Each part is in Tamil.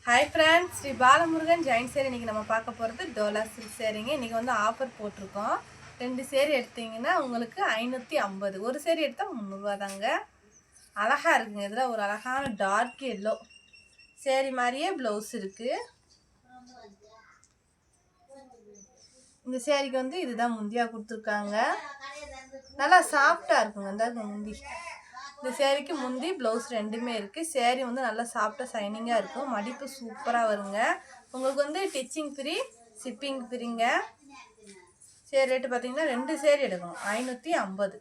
Hi friends Shri Balamurugan joint சேரி இன்னைக்கு நம்ம பார்க்க போறது டோலா சில்க் சேரிங்க. இன்னைக்கு வந்து ஆஃபர் போட்டுருக்கோம். ரெண்டு சேரி எடுத்தீங்கன்னா உங்களுக்கு 550. ஒரு சேரி எடுத்தா 300 தாங்க. அழகா இருக்குங்க. இதுல ஒரு அழகான டார்க் yellow சேரி மாதிரியே ப்ளவுஸ் இருக்கு. இந்த சேரிக்கு வந்து இதுதான் முந்தியா கொடுத்துருக்காங்க. நல்லா சாஃப்டா இருக்குங்க. இந்த முந்தி இந்த சேரீக்கு முந்தி ப்ளவுஸ் ரெண்டுமே இருக்குது. சேரீ வந்து நல்லா சாஃப்டாக ஷைனிங்காக இருக்கும். மடிப்பு சூப்பராக வருங்க. உங்களுக்கு வந்து டிச்சிங் ஃப்ரீ, ஷிப்பிங் ஃப்ரீங்க. சேரீ ரேட்டு பார்த்தீங்கன்னா ரெண்டு சேரீ எடுக்கணும் 550.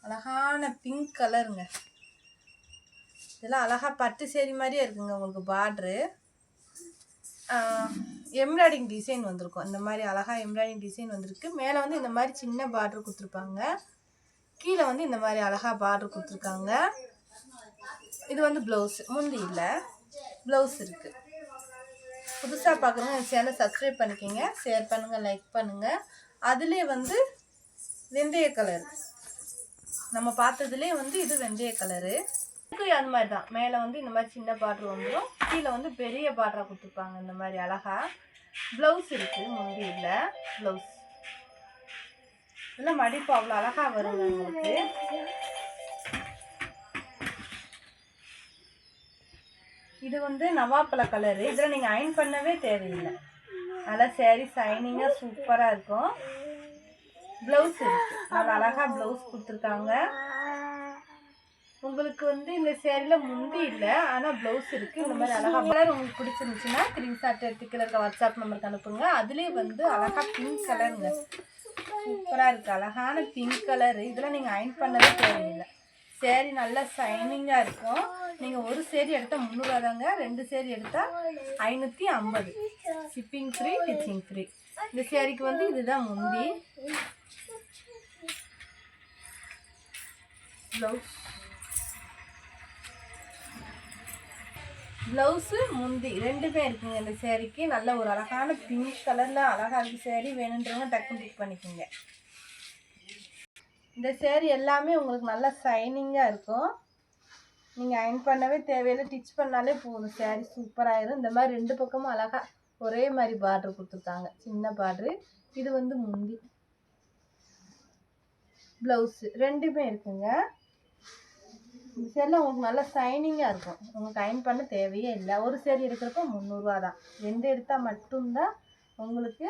அழகான பிங்க் கலருங்க. இதெல்லாம் அழகாக பட்டு சேரீ மாதிரியே இருக்குங்க. உங்களுக்கு பார்ட்ரு எம்ப்ராய்டிங் டிசைன் வந்திருக்கும். இந்த மாதிரி அழகாக எம்ப்ராய்டிங் டிசைன் வந்திருக்கு. மேலே வந்து இந்த மாதிரி சின்ன பார்டர் கொடுத்துருப்பாங்க. கீழே வந்து இந்த மாதிரி அழகாக பார்டர் கொடுத்துருக்காங்க. இது வந்து ப்ளவுஸ், முந்தி இல்லை, ப்ளவுஸ் இருக்குது. புதுசாக பார்க்குறவங்க என் சேனலை சப்ஸ்கிரைப் பண்ணிக்கோங்க, ஷேர் பண்ணுங்கள், லைக் பண்ணுங்கள். அதுலேயே வந்து வெந்தய கலர் நம்ம பார்த்ததுலேயே வந்து இது வெந்தய கலரு. அந்த மாதிரி தான் மேலே வந்து இந்த மாதிரி சின்ன பார்டர் வந்துடும். கீழே வந்து பெரிய பார்டராக கொடுத்துருப்பாங்க. இந்த மாதிரி அழகாக ப்ளவுஸ் இருக்குது. முந்தி இல்லை, ப்ளவுஸ். இதெல்லாம் மடிப்பு அவ்வளோ அழகாக வருங்க உங்களுக்கு. இது வந்து நவாப்பழ கலரு. இதில் நீங்கள் அயன் பண்ணவே தேவையில்லை. நல்லா சேரீ ஷைனிங்காக சூப்பராக இருக்கும். ப்ளவுஸ் இருக்குது. நல்லா அழகாக ப்ளவுஸ் கொடுத்துருக்காங்க. உங்களுக்கு வந்து இந்த சேரீயில் முந்தி இல்லை, ஆனால் ப்ளவுஸ் இருக்குது. இந்த மாதிரி அழகாக கலர் உங்களுக்கு பிடிச்சிருந்துச்சுன்னா ஸ்க்ரீன்ஷாட் எடுத்துக்கிற வாட்ஸ்அப் நம்பருக்கு அனுப்புங்க. அதுலேயே வந்து அழகாக பிங்க் கலருங்க, சூப்பராக இருக்குது. அழகான பிங்க் கலரு. இதெல்லாம் நீங்கள் அயன் பண்ணவே தேவையில்லை. சேரீ நல்லா ஷைனிங்காக இருக்கும். நீங்கள் ஒரு சேரீ எடுத்தால் 300 தாங்க. ரெண்டு சேரீ எடுத்தால் 550. Shipping free, ditching free. இந்த சேரீக்கு வந்து இதுதான் முந்தி. ப்ளவுஸு முந்தி ரெண்டுமே இருக்குங்க. இந்த சேரீக்கு நல்ல ஒரு அழகான பிங்க் கலரில் அழகாக இருக்குது. சேரீ வேணுன்றவங்க டக்குன்னு புக் பண்ணிக்கோங்க. இந்த சேரீ எல்லாமே உங்களுக்கு நல்லா ஷைனிங்காக இருக்கும். நீங்கள் அயன் பண்ணவே தேவையில்லை, டிச் பண்ணாலே போதும். சேரீ சூப்பராகிடும். இந்த மாதிரி ரெண்டு பக்கமும் அழகாக ஒரே மாதிரி பார்டர் கொடுத்துருக்காங்க, சின்ன பார்டரு. இது வந்து முந்தி, ப்ளவுஸு ரெண்டுமே இருக்குங்க. இந்த சேரீலாம் உங்களுக்கு நல்லா ஷைனிங்காக இருக்கும். உங்களுக்கு அயன் பண்ண தேவையே இல்லை. ஒரு சேரீ எடுக்கிறப்போ 300 தான். ரெண்டு எடுத்தால் மட்டும்தான் உங்களுக்கு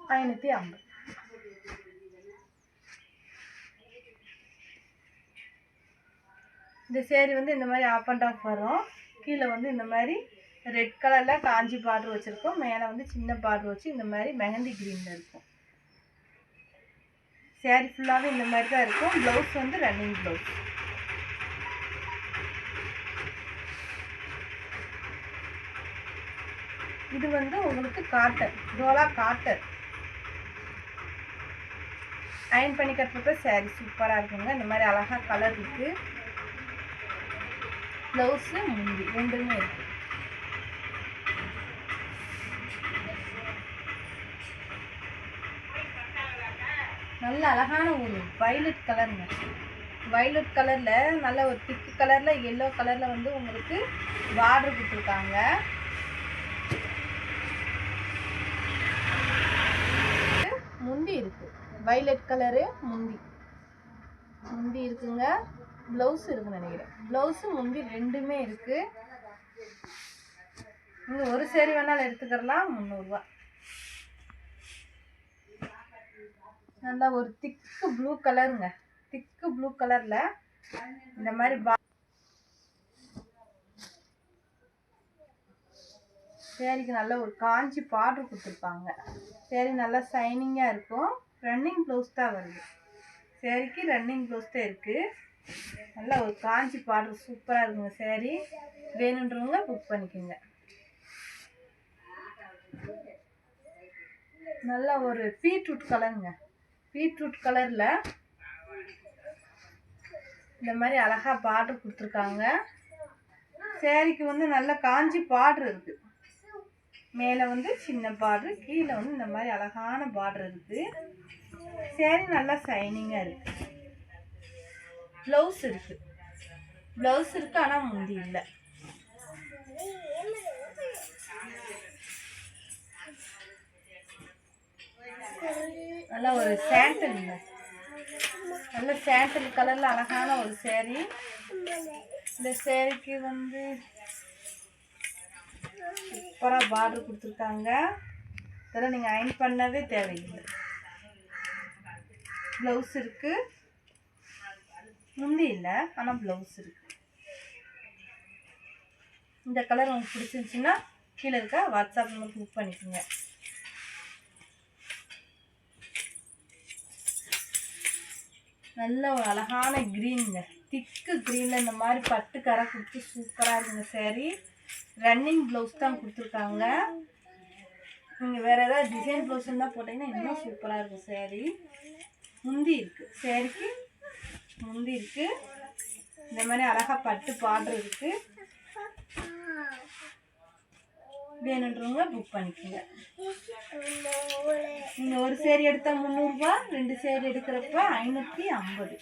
550. இந்த சேரீ வந்து இந்த மாதிரி ஆஃப் அண்ட் ஆஃப் வரும். கீழே வந்து இந்த மாதிரி ரெட் கலரில் காஞ்சி பார்டர் வச்சுருக்கோம். மேலே வந்து சின்ன பார்டர் வச்சு இந்த மாதிரி மெஹந்தி க்ரீனில் இருக்கும். சேரீ ஃபுல்லாகவே இந்த மாதிரி தான் இருக்கும். ப்ளவுஸ் வந்து ரன்னிங் ப்ளவுஸ். இது வந்து உங்களுக்கு காட்டன், டோலா காட்டன். அயன் பண்ணி கட்டுறப்ப சேரீ சூப்பராக இருக்குங்க. இந்த மாதிரி அழகாக கலர் இருக்குது. ப்ளவுஸு முந்தி ரெண்டுமே இருக்குது. நல்ல அழகான ஒரு வைலட் கலருங்க. வைலட் கலரில் நல்ல ஒரு திக்கு கலரில் எல்லோ கலரில் வந்து உங்களுக்கு பார்டர் கொடுத்துருக்காங்க. முந்தி இருக்குது. வைலட் கலரு முந்தி இருக்குங்க. ப்ளவுஸ் இருக்குன்னு நினைக்கிறேன். ப்ளவுஸு முந்தி ரெண்டுமே இருக்குது. நீங்கள் ஒரு சேரீ வேணாலும் எடுத்துக்கிறலாம். 300. நல்லா ஒரு திக்கு ப்ளூ கலருங்க. திக்கு ப்ளூ கலரில் இந்த மாதிரி சேரீக்கு நல்ல ஒரு காஞ்சி பார்டர் கொடுத்துருப்பாங்க. சேரீ நல்லா ஷைனிங்காக இருக்கும். ரன்னிங் ப்ளவுஸ் தான் வருது. சேரீக்கு ரன்னிங் ப்ளவுஸ் தான் இருக்குது. நல்லா ஒரு காஞ்சி பார்டர் சூப்பராக இருக்குங்க. சேரீ வேணுன்றவங்க புக் பண்ணிக்கோங்க. நல்லா ஒரு பீட்ரூட் கலருங்க. பீட்ரூட் கலரில் இந்த மாதிரி அழகாக பார்டர் கொடுத்துருக்காங்க. சேரீக்கு வந்து நல்ல காஞ்சி பார்டர் இருக்குது. மேலே வந்து சின்ன பார்டர், கீழே வந்து இந்த மாதிரி அழகான பார்டர் இருக்குது. சேரீ நல்லா ஷைனிங்காக இருக்குது. ப்ளவுஸ் இருக்குது. ப்ளவுஸ் இருக்கு, ஆனால் முந்தி இல்லை. நல்லா ஒரு சாண்டல், நல்ல சாண்டல் கலரில் அழகான ஒரு சேரீ. இந்த சேரீக்கு வந்து சூப்பராக பார்டர் கொடுத்துருக்காங்க. இதெல்லாம் நீங்கள் அயன் பண்ணவே தேவையில்லை. ப்ளவுஸ் இருக்குது, முந்தி இல்லை, ஆனால் ப்ளவுஸ் இருக்குது. இந்த கலர் உங்களுக்கு பிடிச்சிருந்துச்சுன்னா கீழே இருக்க வாட்ஸ்அப் நம்பருக்கு புக் பண்ணிக்கோங்க. நல்ல ஒரு அழகான க்ரீனுங்க, திக்கு க்ரீனில் இந்த மாதிரி பட்டு கரை கொடுத்து சூப்பராக இருக்குங்க சேரீ. ரன்னிங் ப்ளவுஸ் தான் கொடுத்துருக்காங்க. நீங்கள் வேறு ஏதாவது டிசைன் ப்ளவுஸ் இருந்தால் போட்டிங்கன்னா இன்னும் சூப்பராக இருக்கும் சேரீ. முந்தி இருக்குது, சேரீக்கு முந்தி இருக்குது. இந்த மாதிரி அழகாக பட்டு பார்டர் இருக்குது. வேணுன்றவங்க புக் பண்ணிக்கோங்க. நீங்கள் ஒரு சேரீ எடுத்தால் 300 ரூபா, 2 சேரீ எடுக்கிறப்ப 550.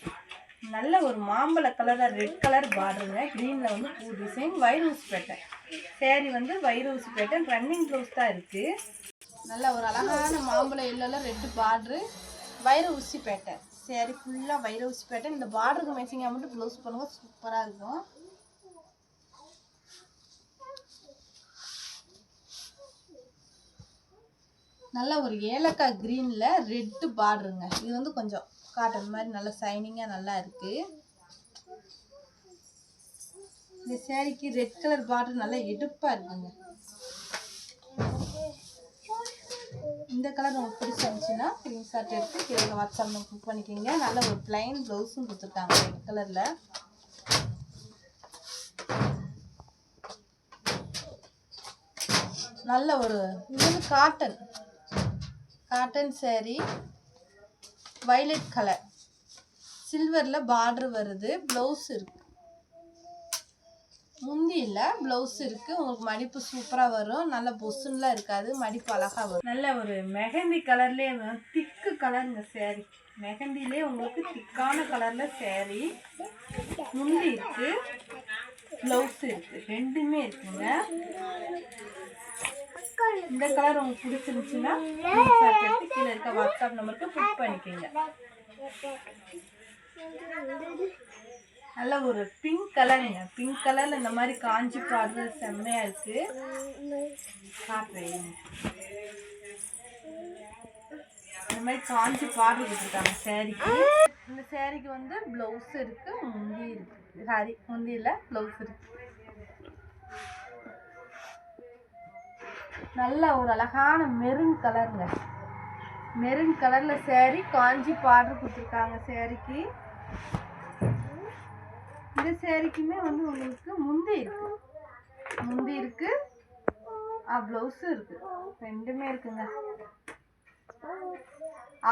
நல்ல ஒரு மாம்பழ கலரில் ரெட் கலர் பார்டருங்க. க்ரீனில் வந்து பூ டிசைன், வைரூசி பேட்டர்ன். சேரீ வந்து வைரூசி பேட்டர்ன், ரன்னிங் ப்ளவுஸ் தான் இருக்குது. நல்ல ஒரு அழகான மாம்பழ எல்லோவில் ரெட்டு பார்டரு, வைரூசி பேட்டர்ன். சேரீ ஃபுல்லாக வைரூசி பேட்டர்ன். இந்த பார்டருக்கு மேட்சிங்காக மட்டும் ப்ளவுஸ் பண்ணுங்கள், சூப்பராக இருக்கும். நல்ல ஒரு ஏலக்காய் க்ரீனில் ரெட்டு பார்டருங்க. இது வந்து கொஞ்சம் காட்டன் மாதிரி நல்லா ஷைனிங்காக நல்லா இருக்குது. இந்த சேரீக்கு ரெட் கலர் பார்டர் நல்லா எடுப்பாக இருக்குங்க. இந்த கலர் உங்களுக்கு பிடிச்சிருந்துச்சுன்னா ஸ்க்ரீன்ஷாட் எடுத்து கீழே வாட்ஸ்அப்பில் புக் பண்ணிக்கிங்க. நல்ல ஒரு பிளைன் ப்ளவுஸும் கொடுத்துருக்காங்க ரெட் கலரில். நல்ல ஒரு இது வந்து காட்டன் சேரீ, வைலட் கலர், சில்வரில் பார்டர் வருது. ப்ளவுஸ் இருக்குது, முந்தி இல்லை, ப்ளவுஸ் இருக்குது. உங்களுக்கு மடிப்பு சூப்பராக வரும். நல்ல பொசுன்னெலாம் இருக்காது, மடிப்பு அழகாக வரும். நல்ல ஒரு மெஹந்தி கலர்லேயே திக்கு கலருங்க சேரீ. மெஹந்திலே உங்களுக்கு திக்கான கலரில் சேரீ. முந்தி இருக்குது, ப்ளவுஸ் இருக்குது, ரெண்டுமே இருக்குங்க. இந்த கலர் உங்களுக்கு பிடிச்சிருந்துச்சுன்னா கீழே இருக்க வாட்ஸ்அப் நம்பருக்கு புக் பண்ணிக்கோங்க. நல்ல ஒரு பிங்க் கலருங்க. பிங்க் கலரில் இந்த மாதிரி காஞ்சி பார்டர் செம்மையாக இருக்குது. இந்த மாதிரி காஞ்சி பார்டர் கொடுத்துருக்காங்க சேரீக்கு. இந்த சேரீக்கு வந்து ப்ளவுஸ் இருக்குது, முந்தி இருக்குது. சாரி, முந்தி இல்லை, ப்ளவுஸ் இருக்குது. நல்ல ஒரு அழகான மெரூன் கலருங்க. மெரூன் கலரில் சேரீ, காஞ்சி பார்டர் கொடுத்துருக்காங்க சேரீக்கு. இந்த சேரீக்குமே வந்து உங்களுக்கு முந்தி இருக்கு, ப்ளவுஸும் இருக்குது, ரெண்டுமே இருக்குங்க.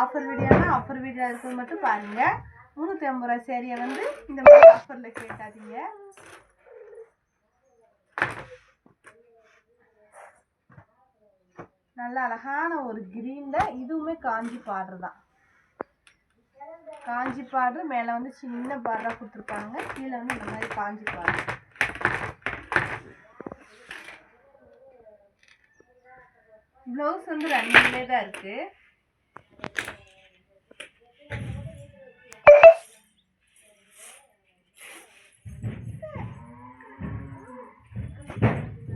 ஆஃபர் வீடியோனா ஆஃபர் வீடியோ இருக்கிறது மட்டும் பாருங்கள். 350 ரூபா சேரீயை வந்து இந்த மாதிரி ஆஃபரில் கேட்காதீங்க. நல்ல அழகான ஒரு க்ரீனில், இதுவுமே காஞ்சி பார்டர் தான். காஞ்சி பார்டர் மேலே வந்து சின்ன பார்டராக கொடுத்துருக்காங்க, கீழே வந்து இந்த மாதிரி காஞ்சி பார்டர். ப்ளவுஸ் வந்து ரன்னிங்லே தான் இருக்குது.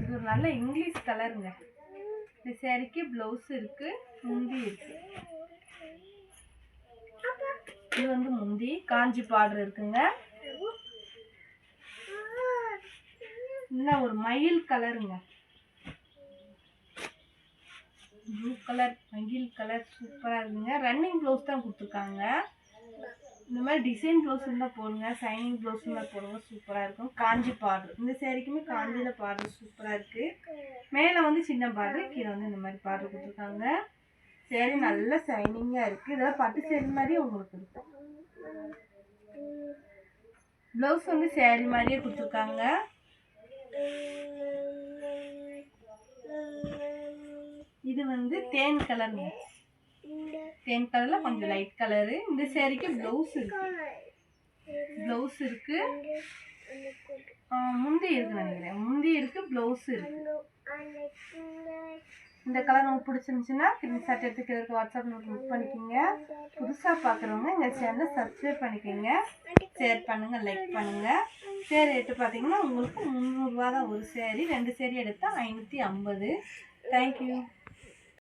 இது ஒரு நல்ல இங்கிலீஷ் கலருங்க. இந்த சேரீக்கு ப்ளவுஸ் இருக்குது, முந்தி இருக்குது. இது வந்து முந்தி, காஞ்சி பார்டர் இருக்குங்க. இன்னும் ஒரு மயில் கலருங்க, ப்ளூ கலர், மயில் கலர் சூப்பராக இருக்குங்க. ரன்னிங் ப்ளவுஸ் தான் கொடுத்துருக்காங்க. இந்த மாதிரி டிசைன் ப்ளவுஸ் இருந்தால் போடுங்க, ஷைனிங் ப்ளவுஸ் இருந்தால் போடுங்க, சூப்பராக இருக்கும். காஞ்சி பார்டர், இந்த சேரீக்குமே காஞ்சியில் பார்டர் சூப்பராக இருக்குது. மேலே வந்து சின்ன பார்டர், கீழே வந்து இந்த மாதிரி பார்டர் கொடுத்துருக்காங்க. சேரீ நல்ல ஷைனிங்காக இருக்குது. இதெல்லாம் பட்டு சேரீ மாதிரியே உங்களுக்கு இருக்கும். ப்ளவுஸ் வந்து சேரீ மாதிரியே கொடுத்துருக்காங்க. இது வந்து தேன் கலருங்க. தேன் கலரில் கொஞ்சம் லைட் கலரு. இந்த சேரீக்கு ப்ளவுஸ் இருக்குது. முந்தி இருக்குன்னு நினைக்கிறேன். முந்தி இருக்கு, ப்ளவுஸ் இருக்கு. இந்த கலர் உங்களுக்கு பிடிச்சிருந்துச்சுன்னா ஸ்கிரீன்ஷாட் எடுத்துக்கிறதுக்கு வாட்ஸ்அப் நோட் புக் பண்ணிக்கோங்க. புதுசாக பார்க்குறவங்க எங்கள் சேனலை சப்ஸ்கிரைப் பண்ணிக்கோங்க, ஷேர் பண்ணுங்கள், லைக் பண்ணுங்கள். சேரீ ரேட்டு பார்த்தீங்கன்னா உங்களுக்கு 300 ரூபா தான் ஒரு சேரீ. 2 சேரீ எடுத்தால் 550. தேங்க்யூ.